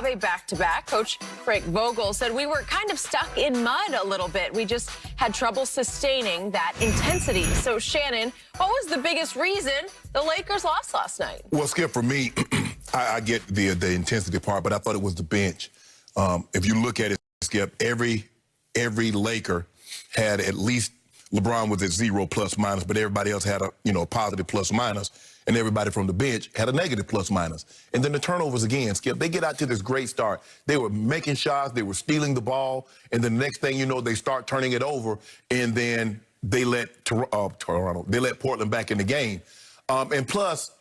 a back-to-back. Coach Frank Vogel said we were kind of stuck in mud a little bit. We just had trouble sustaining that intensity. So, Shannon, what was the biggest reason the Lakers lost last night? Well, Skip, for me, I get the intensity part, but I thought it was the bench. If you look at it, Skip, every Laker had at least LeBron was at 0 plus minus, but everybody else had a positive plus minus, and everybody from the bench had a negative plus minus. And then the turnovers again, Skip, they get out to this great start. They were making shots, they were stealing the ball, and then the next thing you know, they start turning it over, and then they let Toronto, they let Portland back in the game. And plus,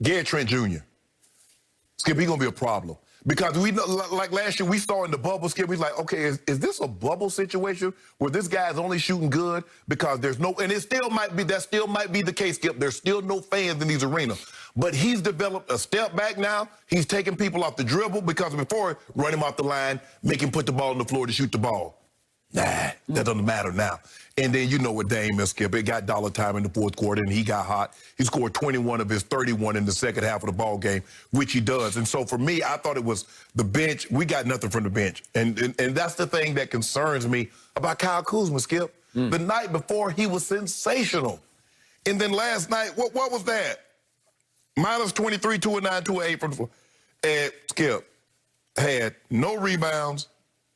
Gary Trent Jr., Skip, he's gonna be a problem. Because we know, like last year, we saw in the bubble, Skip, we was like, okay, is this a bubble situation where this guy's only shooting good because there's no, and it still might be, that still might be the case, Skip. There's still no fans in these arenas. But he's developed a step back now. He's taking people off the dribble because before, run him off the line, make him put the ball on the floor to shoot the ball. Nah, that doesn't matter now. And then you know what Dame is, Skip. It got dollar time in the fourth quarter, and he got hot. He scored 21 of his 31 in the second half of the ball game, which he does. And so for me, I thought it was the bench. We got nothing from the bench. And that's the thing that concerns me about Kyle Kuzma, Skip. The night before, he was sensational. And then last night, what was that? Minus 23, 2 of 9, 2 of 8 from the floor. And Skip had no rebounds,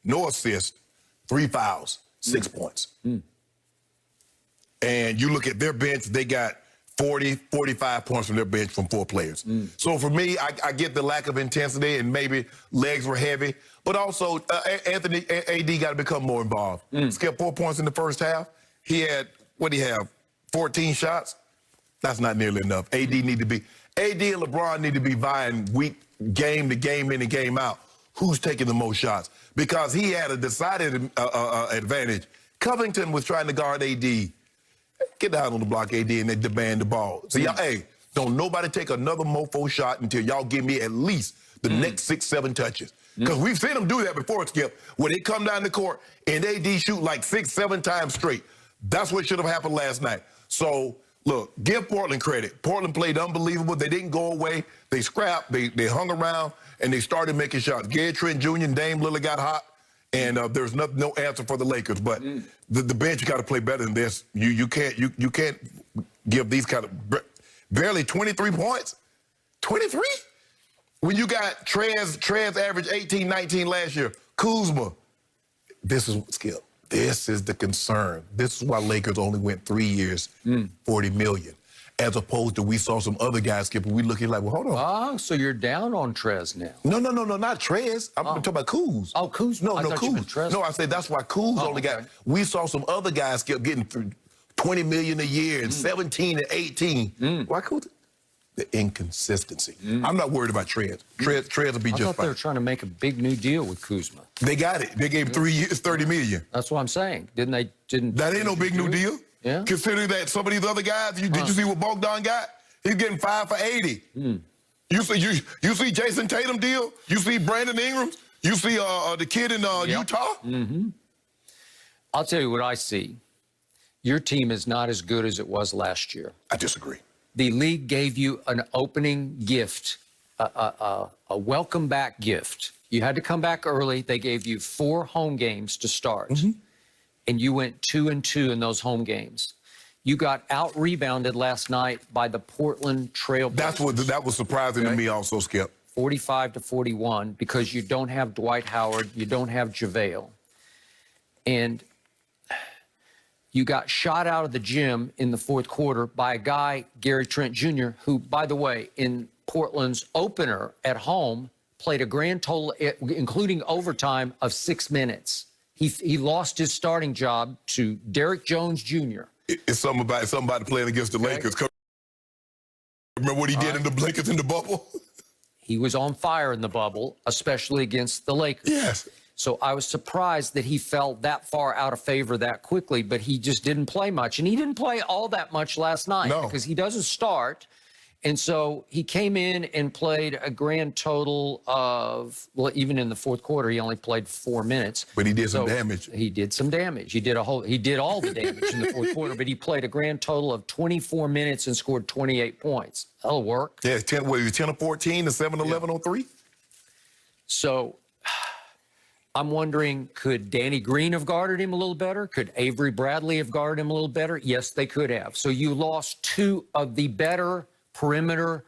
no assists, 3 fouls, 6 points. And you look at their bench, they got 40, 45 points from their bench from 4 players. So for me, I get the lack of intensity and maybe legs were heavy, but also Anthony, AD got to become more involved. Skip 4 points in the first half. He had, what do you have, 14 shots? That's not nearly enough. AD and LeBron need to be vying game to game in and game out. Who's taking the most shots? Because he had a decided advantage. Covington was trying to guard AD. Get down on the block, AD, and they demand the ball. So, y'all, hey, don't nobody take another mofo shot until y'all give me at least the next 6, 7 touches. Because we've seen them do that before, Skip, where they come down the court and AD shoot like 6, 7 times straight. That's what should have happened last night. So, look, give Portland credit. Portland played unbelievable. They didn't go away. They scrapped. They hung around, and they started making shots. Gary Trent Jr. and Dame Lillard got hot, and there's no answer for the Lakers. But the bench got to play better than this. You can't give these kind of barely 23 points. 23? When you got Trez averaged 18, 19 last year. Kuzma. This is Skip. This is the concern. This is why Lakers only went 3 years, $40 million. As opposed to we saw some other guys, Skip, and we looking like, well, hold on. Oh, so you're down on Trez now. No, not Trez. I'm talking about Kuz. Oh, Kuz. No, Kuz. No, I said that's why Kuz only got, we saw some other guys, Skip, getting $20 million a year and 17 and 18. Why Kuz? The inconsistency. I'm not worried about Trez. Trez will be just fine. I thought they were trying to make a big new deal with Kuzma. They got it. They gave 3 years, $30 million. That's what I'm saying. That ain't no big new deal. Yeah. Considering that some of these other guys, did you see what Bogdan got? He's getting 5 for 80. You see Jason Tatum deal? You see Brandon Ingram? You see the kid in Utah? I'll tell you what I see. Your team is not as good as it was last year. I disagree. The league gave you an opening gift, a welcome back gift. You had to come back early. They gave you 4 home games to start. And you went 2-2 in those home games. You got out-rebounded last night by the Portland Trail Blazers. That was surprising to me also, Skip. 45-41, because you don't have Dwight Howard, you don't have JaVale. And you got shot out of the gym in the fourth quarter by a guy, Gary Trent Jr., who, by the way, in Portland's opener at home, played a grand total, including overtime, of 6 minutes. He lost his starting job to Derrick Jones Jr. It's something about playing against the Lakers. Remember what he did in the Lakers in the bubble? He was on fire in the bubble, especially against the Lakers. Yes. So I was surprised that he fell that far out of favor that quickly, but he just didn't play much. And he didn't play all that much last night because he doesn't start. And so he came in and played a grand total of, well, even in the fourth quarter, he only played 4 minutes. But he did some damage. He did some damage. He did all the damage in the fourth quarter, but he played a grand total of 24 minutes and scored 28 points. That'll work. Yeah, 10 of 14 to 7-11 on 3? So I'm wondering, could Danny Green have guarded him a little better? Could Avery Bradley have guarded him a little better? Yes, they could have. So you lost two of the better perimeter.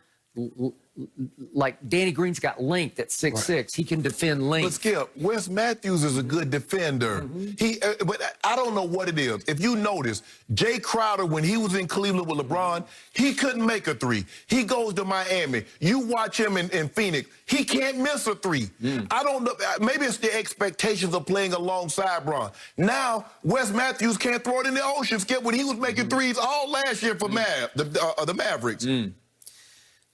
Like Danny Green's got length at 6'6". Right. He can defend length. But Skip, Wes Matthews is a good defender. But I don't know what it is. If you notice, Jay Crowder, when he was in Cleveland with LeBron, he couldn't make a three. He goes to Miami. You watch him in Phoenix. He can't miss a three. I don't know. Maybe it's the expectations of playing alongside Bron. Now, Wes Matthews can't throw it in the ocean, Skip, when he was making threes all last year for the Mavericks.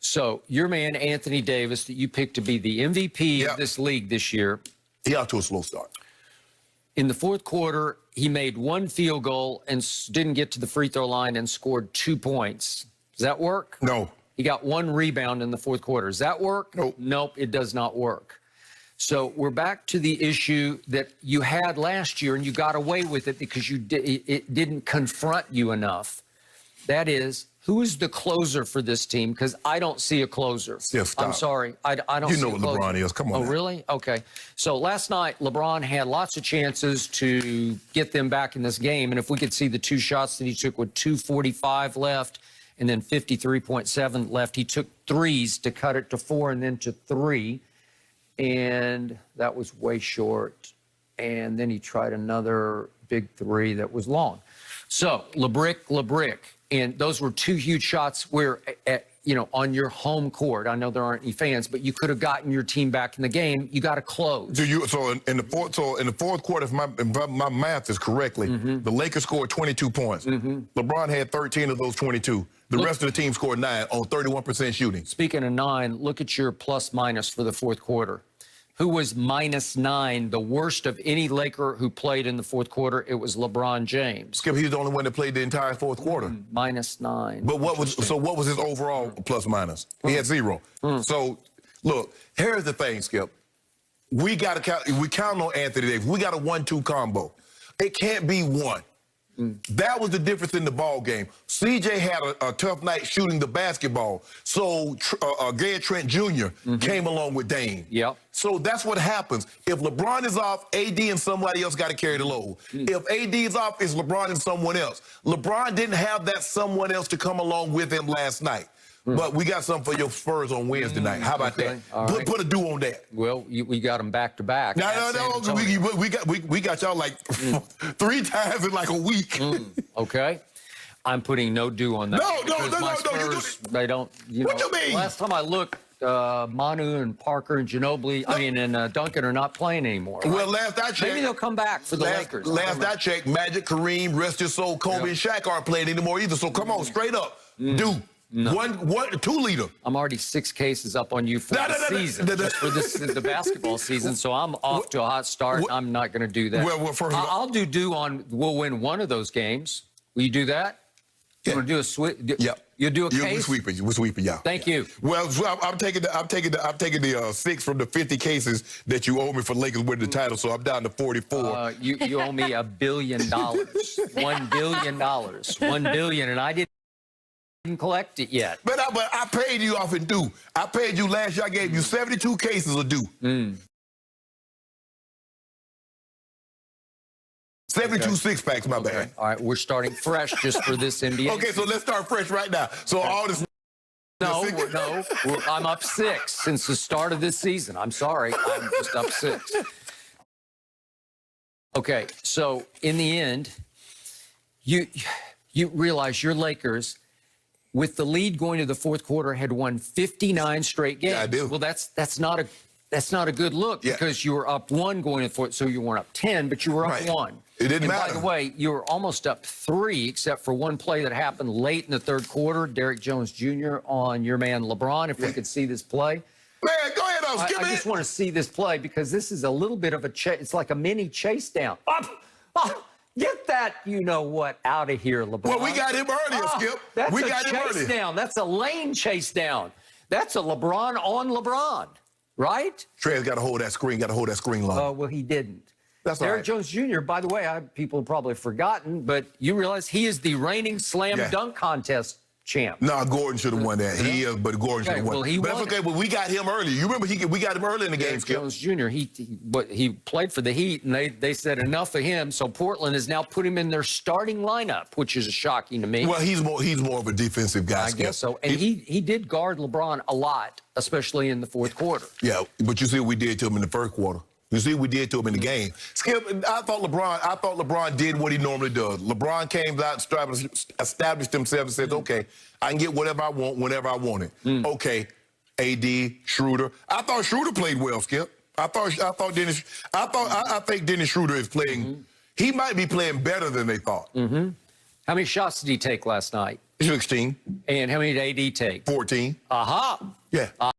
So your man, Anthony Davis, that you picked to be the MVP of this league this year. He out to a slow start. In the fourth quarter, he made one field goal and didn't get to the free throw line and scored 2 points. Does that work? No. He got one rebound in the fourth quarter. Does that work? Nope. Nope, it does not work. So we're back to the issue that you had last year, and you got away with it because it didn't confront you enough. That is, who is the closer for this team? Because I don't see a closer. Yeah, stop. I'm sorry. I don't see a closer. You know what LeBron is. Come on. Oh, now. really? Okay. So last night, LeBron had lots of chances to get them back in this game. And if we could see the two shots that he took with 2:45 left and then 53.7 left, he took threes to cut it to 4 and then to 3. And that was way short. And then he tried another big 3 that was long. So, LeBrick. And those were two huge shots where, on your home court. I know there aren't any fans, but you could have gotten your team back in the game. You got to close. So in the fourth quarter, if my math is correctly, the Lakers scored 22 points. LeBron had 13 of those 22. The rest of the team scored 9 on 31% shooting. Speaking of 9, look at your plus minus for the fourth quarter. Who was -9, the worst of any Laker who played in the fourth quarter? It was LeBron James. Skip, he's the only one that played the entire fourth quarter. -9. But what was his overall plus minus? He had 0. So, look, here's the thing, Skip. We count on Anthony Davis. We got a 1-2 combo. It can't be one. That was the difference in the ball game. CJ had a tough night shooting the basketball. So Gary Trent Jr. came along with Dame. Yep. So that's what happens. If LeBron is off, AD and somebody else got to carry the load. If AD is off, it's LeBron and someone else. LeBron didn't have that someone else to come along with him last night. But we got something for your Spurs on Wednesday night. How about that? Right. Put a do on that. Well, we got them back to back. No. We got y'all like 3 times in like a week. Okay. I'm putting no do on that. No. They don't. What you mean? Last time I looked, Manu and Parker and Ginobili, and Duncan are not playing anymore. Right? Well, last I checked, maybe they'll come back for the Lakers. Last I checked, Magic, Kareem, rest your soul, Kobe, and Shaq aren't playing anymore either. So come on, straight up, do. No. 2 leader. I'm already 6 cases up on you for the season, just for the basketball season. So I'm off to a hot start. I'm not going to do that. Well, first I'll do on. We'll win one of those games. Will you do that? You want to do a sweep? Yeah. You'll do a case. We're sweeping, yeah. Thank you. Well, I'm taking the 6 from the 50 cases that you owe me for Lakers winning the title. So I'm down to 44. You owe me $1 billion, $1 billion, $1 billion, and I didn't collect it yet. But I paid you off in due. I paid you last year. I gave you 72 cases of due. 72 six-packs, my bad. All right, we're starting fresh just for this NBA. Okay, so let's start fresh right now. So all this... No, I'm up 6 since the start of this season. I'm sorry, I'm just up 6. Okay, so in the end, you realize your Lakers, with the lead going to the fourth quarter, had won 59 straight games. Yeah, I do. Well, that's not a good look because you were up 1 going to the fourth, so you weren't up 10, but you were up 1. It didn't matter. By the way, you were almost up 3, except for one play that happened late in the third quarter. Derrick Jones Jr. on your man LeBron. If we could see this play. Man, go ahead, I just want to see this play because this is a little bit of a chase. It's like a mini chase down. Get that, you-know-what, out of here, LeBron. Well, we got him earlier, Skip. That's we a got him chase earlier. down. That's a lane chase down. That's a LeBron on LeBron, right? Trey's got to hold that screen. Long. Oh, well, he didn't. That's all Derrick right. Jones Jr., by the way, people have probably forgotten, but you realize he is the reigning slam dunk contest champ. No, Gordon should have won that. He is, but Gordon should have won. Well, he but won that's okay. But we got him early. You remember we got him early in the game, Skip. Jones Jr. He played for the Heat, and they said enough of him. So Portland has now put him in their starting lineup, which is shocking to me. Well, he's more of a defensive guy. I guess so. And he did guard LeBron a lot, especially in the fourth quarter. Yeah, but you see what we did to him in the first quarter. You see what we did to him in the game. Skip, I thought LeBron did what he normally does. LeBron came out, established himself, and said, "Okay, I can get whatever I want whenever I want it." Okay, AD, Schroeder. I thought Schroeder played well, Skip. I think Dennis Schroeder is playing. He might be playing better than they thought. How many shots did he take last night? 16. And how many did AD take? 14. Aha. Yeah.